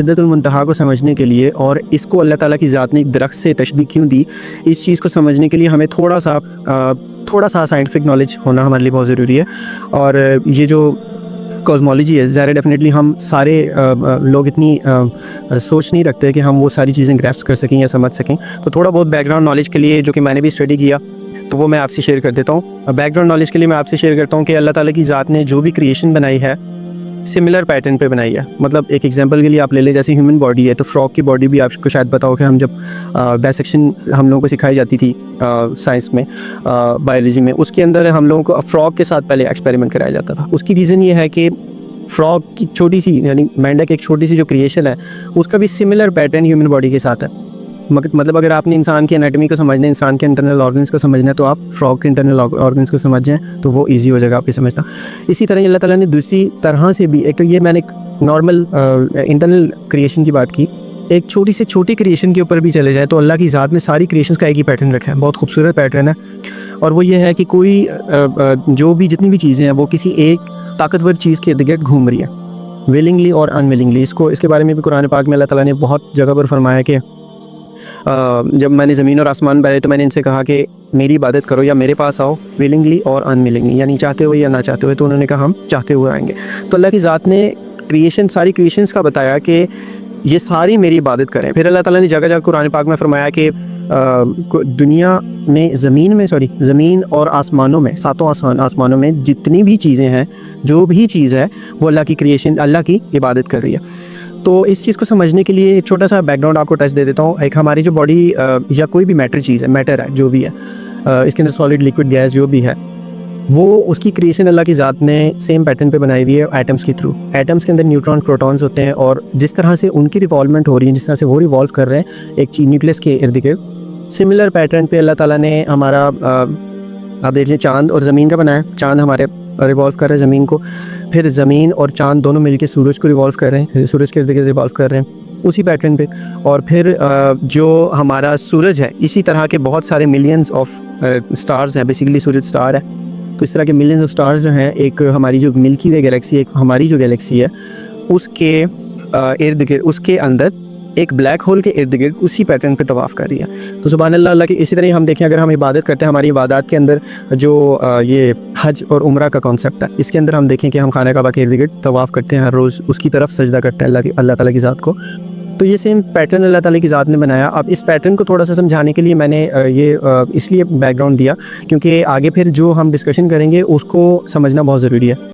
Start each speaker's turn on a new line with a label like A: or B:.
A: सिदरतुल मुंतहा को समझने के लिए और इसको अल्लाह ताला की ज़ात ने एक दरख्त से तशबीह क्यों दी, इस चीज़ को समझने के लिए हमें थोड़ा सा साइंटिफिक नॉलेज होना हमारे लिए बहुत ज़रूरी है। और ये जो कॉस्मोलॉजी है, ज़ाहिर डेफिनेटली हम सारे लोग इतनी सोच नहीं रखते कि हम वो सारी चीज़ें ग्रैस्प कर सकें या समझ सकें। तो थोड़ा बहुत बैकग्राउंड नॉलेज के लिए, जो कि मैंने भी स्टडी किया, तो वो मैं आपसे शेयर कर देता हूँ। बैकग्राउंड नॉलेज के लिए मैं आपसे शेयर करता हूँ कि अल्लाह ताला की ज़ात ने जो भी क्रिएशन बनाई है सिमिलर पैटर्न पे बनाई है। मतलब एक एग्जांपल के लिए आप ले लें, जैसे ह्यूमन बॉडी है, तो फ्रॉग की बॉडी भी आपको शायद पता हो कि हम जब डायसेक्शन हम लोगों को सिखाई जाती थी साइंस में, बायोलॉजी में, उसके अंदर हम लोगों को फ्रॉग के साथ पहले एक्सपेरिमेंट कराया जाता था। उसकी रीज़न ये है कि फ्रॉग की छोटी सी, यानी मेंढक एक छोटी सी जो क्रिएशन है, उसका भी सिमिलर पैटर्न ह्यूमन बॉडी के साथ है। मतलब अगर आपने इंसान की एनाटॉमी को समझना है, इंसान के इंटरनल ऑर्गन्स को समझना है, तो आप फ्रॉग के इंटरनल ऑर्गन्स को समझ जाएं तो वो इजी हो जाएगा आपकी समझना। इसी तरह अल्लाह ताला ने दूसरी तरह से भी, एक तो ये मैंने एक नॉर्मल इंटरनल क्रिएशन की बात की, एक छोटी से छोटी क्रिएशन के ऊपर भी चले जाए तो अल्लाह की ज़ात ने सारी क्रिएशंस का एक ही पैटर्न रखा है, बहुत खूबसूरत पैटर्न है। और वो ये है कि कोई जो भी जितनी भी चीज़ें हैं वो किसी एक ताकतवर चीज़ के इर्द गिर्द घूम रही है, विलिंगली और अनविलिंगली। इसके बारे में भी कुरान पाक में अल्लाह ताला ने बहुत जगह पर फरमाया कि जब मैंने ज़मीन और आसमान बनाए तो मैंने इनसे कहा कि मेरी इबादत करो या मेरे पास आओ, विलिंगली और अनविलिंगली, यानी चाहते हुए या ना चाहते हुए। तो उन्होंने कहा हम चाहते हुए आएंगे। तो अल्लाह की ज़ात ने सारी क्रिएशंस का बताया कि ये सारी मेरी इबादत करें। फिर अल्लाह ताला ने जगह जगह कुरान पाक में फरमाया कि दुनिया में ज़मीन और आसमानों में, सातों आसमानों में जितनी भी चीज़ें हैं, जो भी चीज़ है वो अल्लाह की क्रिएशन, अल्लाह की इबादत कर रही है। तो इस चीज़ को समझने के लिए एक छोटा सा बैकग्राउंड आपको टच दे देता हूँ। एक हमारी जो बॉडी या कोई भी मैटर है जो भी है, इसके अंदर सॉलिड, लिक्विड, गैस जो भी है, वो उसकी क्रिएशन अल्लाह की ज़ात ने सेम पैटर्न पे बनाई हुई है एटम्स के थ्रू। एटम्स के अंदर न्यूट्रॉन, प्रोटॉन्स होते हैं और जिस तरह से उनकी रिवॉल्वमेंट हो रही है, जिस तरह से वो रिवॉल्व कर रहे हैं एक न्यूक्लियस के इर्द गिर्द, सिमिलर पैटर्न पे अल्लाह ताला ने हमारा आप देखिए चाँद और ज़मीन का बनाया। चाँद हमारे रिवॉल्व कर रहे हैं ज़मीन को, फिर ज़मीन और चाँद दोनों मिलकर सूरज को रिवॉल्व कर रहे हैं, सूरज के इर्द गिर्द रिवॉल्व कर रहे हैं उसी पैटर्न पे। और फिर जो हमारा सूरज है, इसी तरह के बहुत सारे मिलियंस ऑफ स्टार्स हैं, बेसिकली सूरज स्टार है। तो इस तरह के मिलियंस ऑफ स्टार्स जो हैं, एक हमारी जो मिल्की वे गैलेक्सी, एक हमारी जो गैलेक्सी है, उसके इर्द गिर्द, उसके अंदर एक ब्लैक होल के इर्द गिर्द उसी पैटर्न पे तवाफ़ कर रही है। तो सुभान अल्लाह। अल्लाह की इसी तरह हम देखें, अगर हम इबादत करते हैं, हमारी इबादत के अंदर जो ये हज और उम्रा का कॉन्सेप्ट है, इसके अंदर हम देखें कि हम खाना काबा के इर्द गिर्द तवाफ़ करते हैं, हर रोज़ उसकी तरफ सजदा करते हैं अल्लाह ताला की ज़ात को। तो ये सेम पैटर्न अल्लाह ताला की ज़ात ने बनाया। अब इस पैटर्न को थोड़ा सा समझाने के लिए मैंने इसलिए बैकग्राउंड दिया क्योंकि आगे फिर जो हम डिस्कशन करेंगे उसको समझना बहुत ज़रूरी है।